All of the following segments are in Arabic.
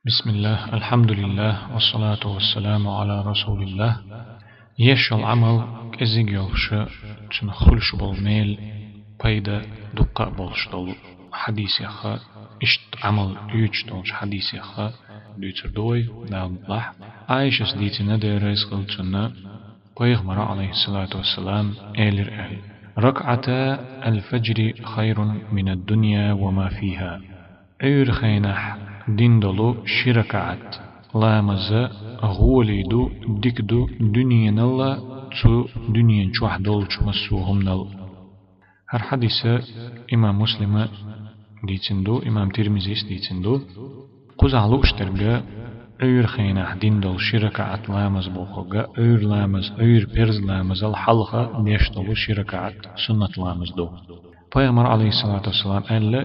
بسم الله الحمد لله والصلاة والسلام على رسول الله. يشل عمل كزيج يوش تنخلش بالميل بيدا دقة بالشتل حديث يخا اشت عمل يجتونش حديث يخا ديتر دوي داود لح عايشة ديتنا دي رئيس قلتنا بيغمر عليه الصلاة والسلام إلر أهل ركعتا الفجر خير من الدنيا وما فيها أير خينح دين دلو شركعت لامز غوليدو ديكدو دنيا نلا تو دنيا جوح دولش مسوهم نل. هر حديث إمام مسلم ديتندو إمام ترمزيس ديتندو قزعلو اشترقا أير خينح دين دل شركعت لامز بوخوغا أير لامز أير برز لامز الحلقة ديشتلو شركعت سنة لامز دو. Peygamber aleyhissalatu vesselam elle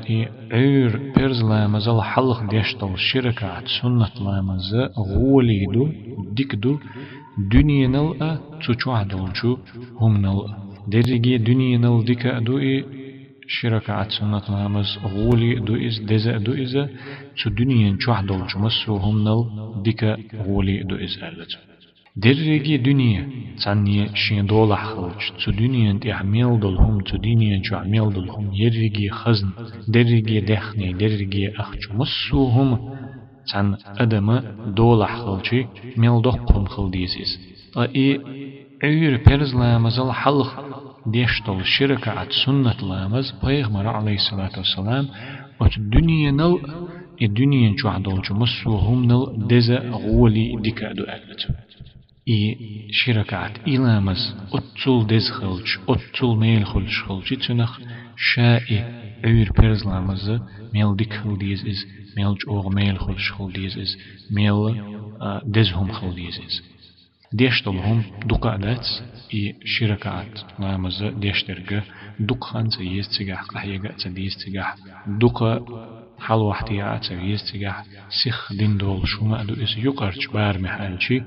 öyr perzlamazal halq deştal şirkat sunnatlamazı golidu dikdu dünyenal tuçuadulcu humnal derigi dünyenal dikadu şirkat sunnatlamaz goli du iz deze du iz tu dünyen çuadulcu masu humnal dika goli du iz ellet درجة دنيا ثانية شين دولة خلج تو دنيا تعمل دلهم تو دنيا تعمل دلهم درجة خزن درجة دخني درجة أخج مسوهم ثان أدم دولة خلجي مل دقهم خلديزيز أي أير برز لامزل حلق ديشتل شركة سنة لامز بيغمر عليه الصلاة والسلام وت دنيا نل الدنيا تعدل مسوهم نل دز غولي دكادو أجلتو شركات إلامز أتول دز خلج أتول ميل خلج خلجي تنخ شائي أير برز لامز ميل ديك خلديز إز ميل جوغ ميل خلج خلديز إز ميل دزهم خلديز إز ديشتلهم دقادات شركات لامز ديشترقة دق خانس يستجح قحيقة تديستجح دق حال واحتياعات يستجح سخ دين دول شو ما أدو إس يقرش بار محالشي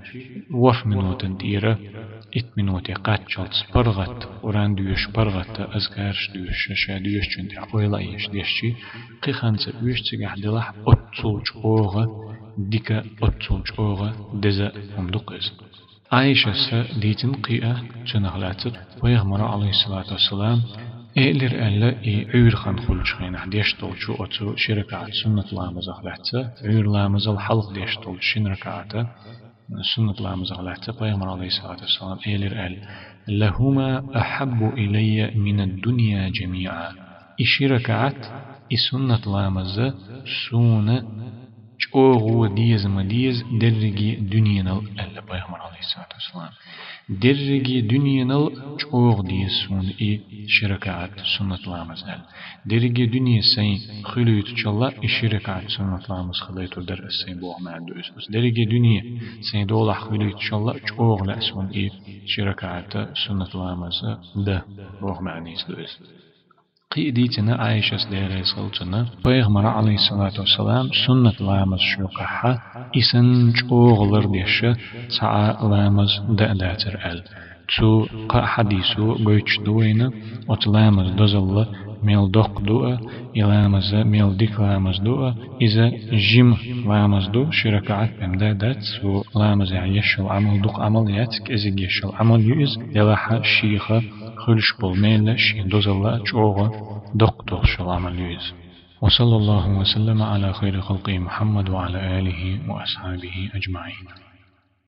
وف منوتن ديرة إت منوتي قاتشلت برغت وران دوش برغت أزغارش دوش شا دوش جنتي عويلا إيش ديشي قي خانس يستجح دلح أتسوج أوغا ديكا أتسوج أوغا دزا أمدقز عائشة ديتن قيئة جنغلاتت ويغمر عليه الصلاة والسلام إيلر ألا عير خان خلش خينا ديش طولشو أتو شركات سنة لامز أخلاتها عير لامز الحلق ديش طول شين ركعتا سنة لامز أخلاتها بيغمر عليه الصلاة والسلام إيلر أل لهما أحب إلي من الدنيا جميعا إشركات سنة لامز سونة أوغو ديز مديز درجي دنيا نل ألا بيغمر عليه الصلاة والسلام درجي دنيا نل أوغ ديز سون شركات سنة لامز أل درجي دنيا سين خلويت تشالله شركات سنة لامز خليتو در السين بوغ معدو إس درجي دنيا سين دولح خلويت تشالله أوغ لأسون شركات سنة لامز ده بوغ معنيس دو إس قيديتنا عائشة ديري صلتنا بيغمر عليه الصلاة والسلام سنة لامز شوقها إسن جوغلر ديشة سعى لامز دأداتر أل تو قا حديثو قويتش دوينة وتلامز دوزل ميل دوق دوء إلامز ميل ديك لامز دوء إذا جيم لامز دو شركات بمدادات و لامز يشل عمل دوق عمل ياتك إذا يشل عمل يؤز يلاحا شيخة خلش بالميل شين دوزل جوغة دوق دوق شل عمل يؤز. وصلى الله وسلم على خير خلقه محمد وعلى آله وأصحابه أجمعين.